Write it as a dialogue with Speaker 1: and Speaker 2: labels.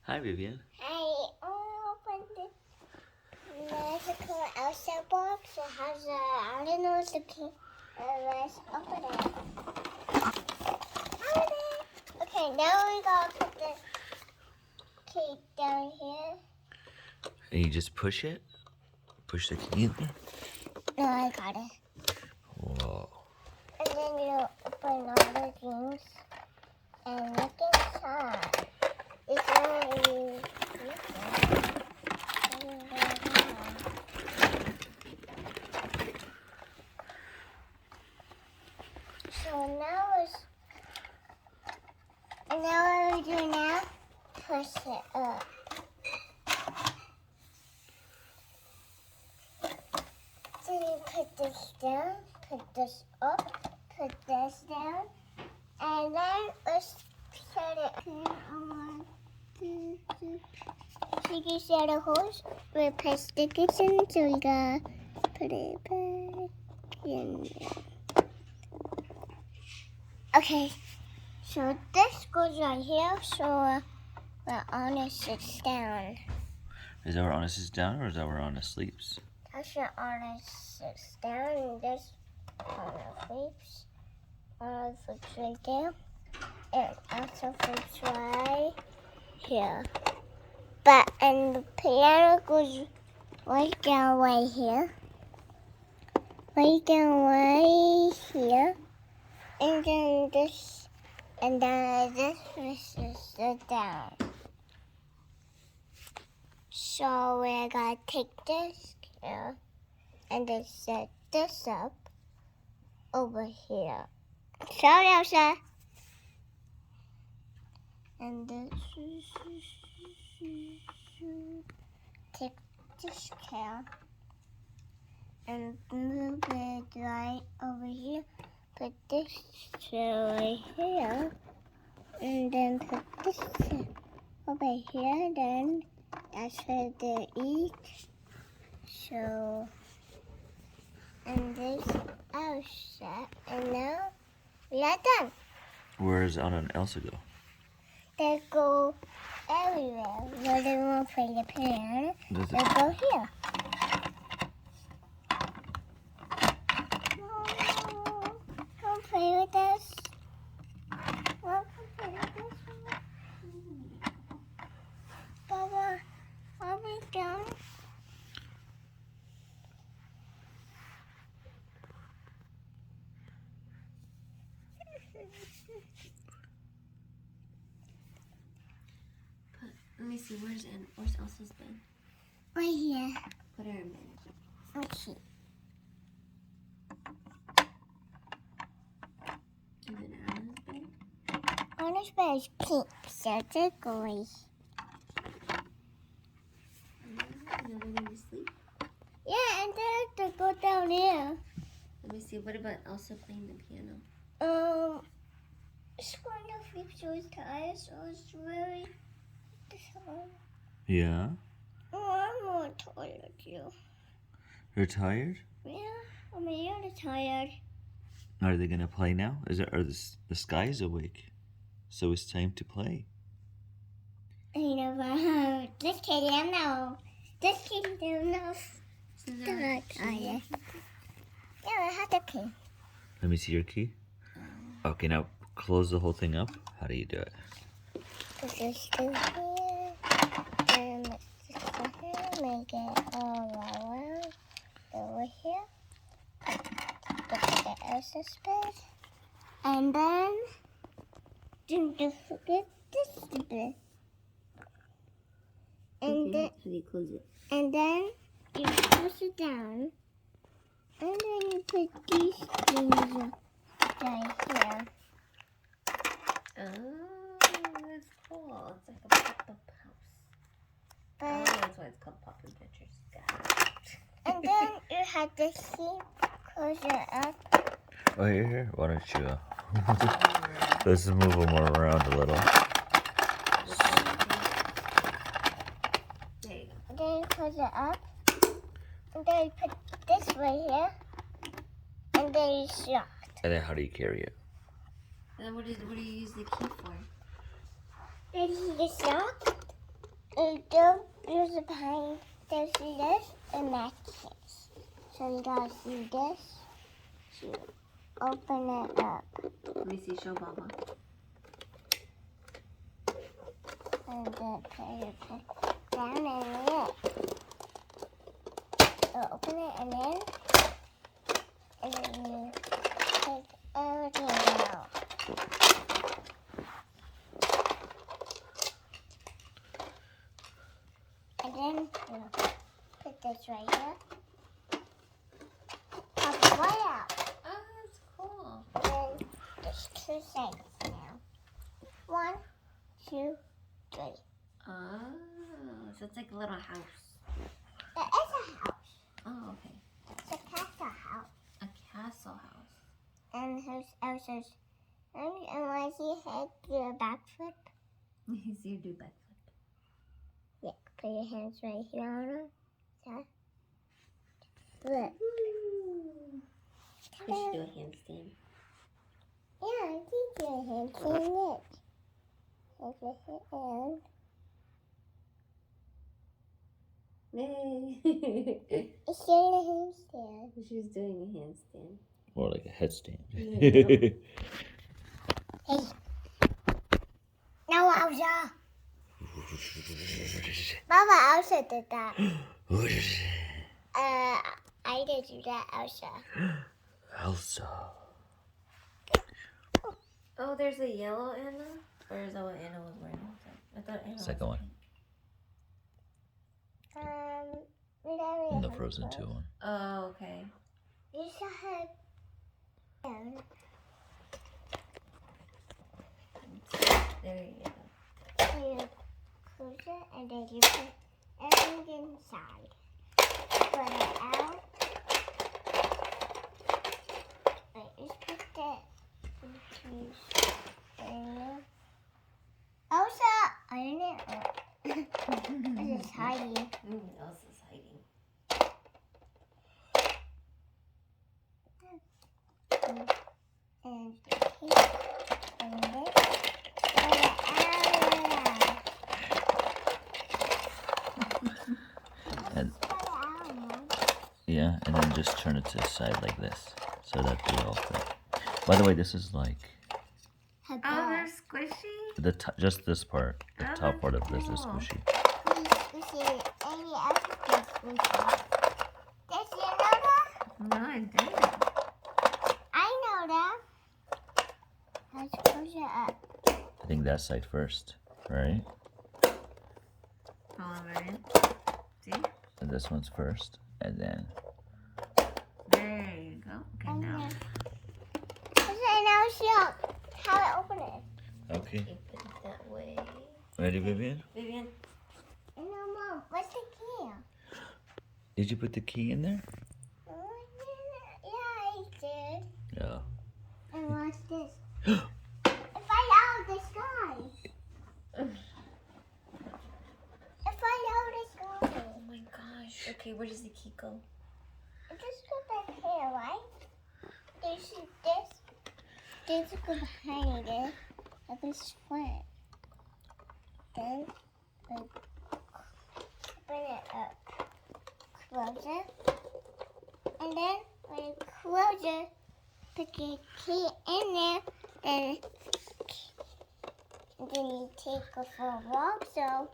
Speaker 1: Hi, Vivian.
Speaker 2: I opened the magical ELSA box. It has Arendelle looking. Let's open it. Okay, now we gotta put the cake down here.
Speaker 1: And you just push it? Push the key in there?
Speaker 2: No, I got it.
Speaker 1: Whoa.
Speaker 2: And then you open all the things and look inside. It's very So now what we do now? Push it up. Then you put this down, put this up, put this down, and then let's set it here on so you set a hose. We put stickers in, so we gotta put it back in there. Okay, so this goes right here, so where Anna sits down.
Speaker 1: Is that where Anna sits down or is that where Anna sleeps?
Speaker 2: That's where Anna sits down, and this Anna sleeps. Anna sleeps right there, and also sleeps right here. And the piano goes right down right here. Right down right here. And then this is the down. So we're gonna take this here and then set this up over here. Sorry, Elsa. And then take this can and move it right over here. Put this chair right here, and then put this chair over here. Then that's where they eat. So, and this Elsa, and now we are done.
Speaker 1: Where does Anna and Elsa go?
Speaker 2: They go everywhere. Where they want to play the piano, they go here. Come play with us. Want to play with us? Baba, are we done?
Speaker 3: Let me see, where's Elsa's bed?
Speaker 2: Right here.
Speaker 3: Put her in bed.
Speaker 2: Okay.
Speaker 3: And then Anna's bed.
Speaker 2: Anna's bed is pink, so they're going.
Speaker 3: And then they're going to sleep.
Speaker 2: Yeah, and then they go down here.
Speaker 3: Let me see, what about Elsa playing the piano?
Speaker 2: It's going to sleep, so it's tired, so it's very tired.
Speaker 1: Yeah?
Speaker 2: Oh, I'm more tired, too.
Speaker 1: You're tired?
Speaker 2: Yeah, I'm really tired.
Speaker 1: Are they gonna play now? Are the sky's awake? So it's time to play.
Speaker 2: I know, just kidding, I'm not. Just kidding, I'm not. Still not tired. Yeah, I have the key.
Speaker 1: Let me see your key. Okay, now close the whole thing up. How do you do it?
Speaker 2: Put this through here, and this here, make it all around over here. Put the Elsa's bed, and then don't forget this bed. And then,
Speaker 3: How do you close it?
Speaker 2: and then you push it down, and then you put these things right here.
Speaker 3: Oh, that's cool. It's like a pop-up house.
Speaker 2: But,
Speaker 3: That's why it's called Pop Adventures. Got it.
Speaker 2: and then you have to close it up.
Speaker 1: Oh, here. Why don't you? Let's move them around a little.
Speaker 3: There you go.
Speaker 2: And then you close it up. And then you put this right here. And then you shut.
Speaker 1: And then how do you carry it?
Speaker 3: And then what do you use the key for?
Speaker 2: Then you just lock. you don't use a pen. There's this and matches. So you gotta see this. You open it up.
Speaker 3: Let me see. Show Mama.
Speaker 2: And then put your pen down in it. So open it and then you take everything out. And then you put this right here. Pop it right out.
Speaker 3: Oh, that's cool.
Speaker 2: And there's 2 sides now. 1, 2, 3.
Speaker 3: Oh, so it's like a little house.
Speaker 2: There is a house.
Speaker 3: Oh, okay.
Speaker 2: It's a castle house.
Speaker 3: A castle house.
Speaker 2: And here's Elsa's. And when I see her do a backflip,
Speaker 3: You see her do backflip.
Speaker 2: yeah, put your hands right here on her. Yeah. Look.
Speaker 3: We should do a handstand.
Speaker 2: Yeah, I think do a handstand. Look. Here's your hand.
Speaker 3: Yay!
Speaker 2: It's doing a handstand.
Speaker 3: She's doing a handstand.
Speaker 1: More like a headstand.
Speaker 3: Yeah.
Speaker 2: Hey. No, Elsa. Mama Elsa did that. I did do that, Elsa.
Speaker 1: Elsa.
Speaker 3: Oh, there's a yellow Anna? Or is that what Anna was wearing? I thought Anna
Speaker 1: Second
Speaker 3: was
Speaker 1: one.
Speaker 2: We don't
Speaker 1: And the
Speaker 2: really
Speaker 1: Frozen
Speaker 2: have
Speaker 1: 2 one.
Speaker 3: Oh, okay.
Speaker 2: You saw her down.
Speaker 3: There you go.
Speaker 2: So you close it and then you put everything inside. Put it out. Wait, just put that into there. Elsa, iron it up. This is hiding.
Speaker 3: What else is hiding?
Speaker 2: And here. And this. Put it out.
Speaker 1: And
Speaker 2: Put it out, Mom.
Speaker 1: yeah, and then just turn it to the side like this. So that they all fit. By the way, this is like
Speaker 2: Her
Speaker 3: Oh,
Speaker 2: butt.
Speaker 3: they're squishy?
Speaker 1: the just this part. The
Speaker 3: Oh,
Speaker 1: top part of
Speaker 3: that's
Speaker 1: this is
Speaker 3: cool.
Speaker 1: squishy.
Speaker 2: We see Amy Elsa's squishy. Did you know that?
Speaker 3: No, I didn't.
Speaker 2: I know that. Let's push it up.
Speaker 1: I think that side first, right?
Speaker 3: All over in. See?
Speaker 1: And this one's first, and then
Speaker 3: There you go. Okay,
Speaker 2: And
Speaker 3: now.
Speaker 2: then, and now see how to open it.
Speaker 1: okay.
Speaker 3: Keep it that way.
Speaker 1: Ready, Vivian?
Speaker 3: Vivian?
Speaker 2: And now, Mom, what's the key?
Speaker 1: Did you put the key in there?
Speaker 2: Oh, yeah, I did.
Speaker 1: Yeah.
Speaker 2: And watch this. It fell out of the sky. It fell out of the sky.
Speaker 3: Oh my gosh. Okay, where does the key go?
Speaker 2: It just goes back here, right? You see this? This go behind it. Like this front. Then we open it up. Close it. And then when you close it, put your key in there. Then you take it for a walk. So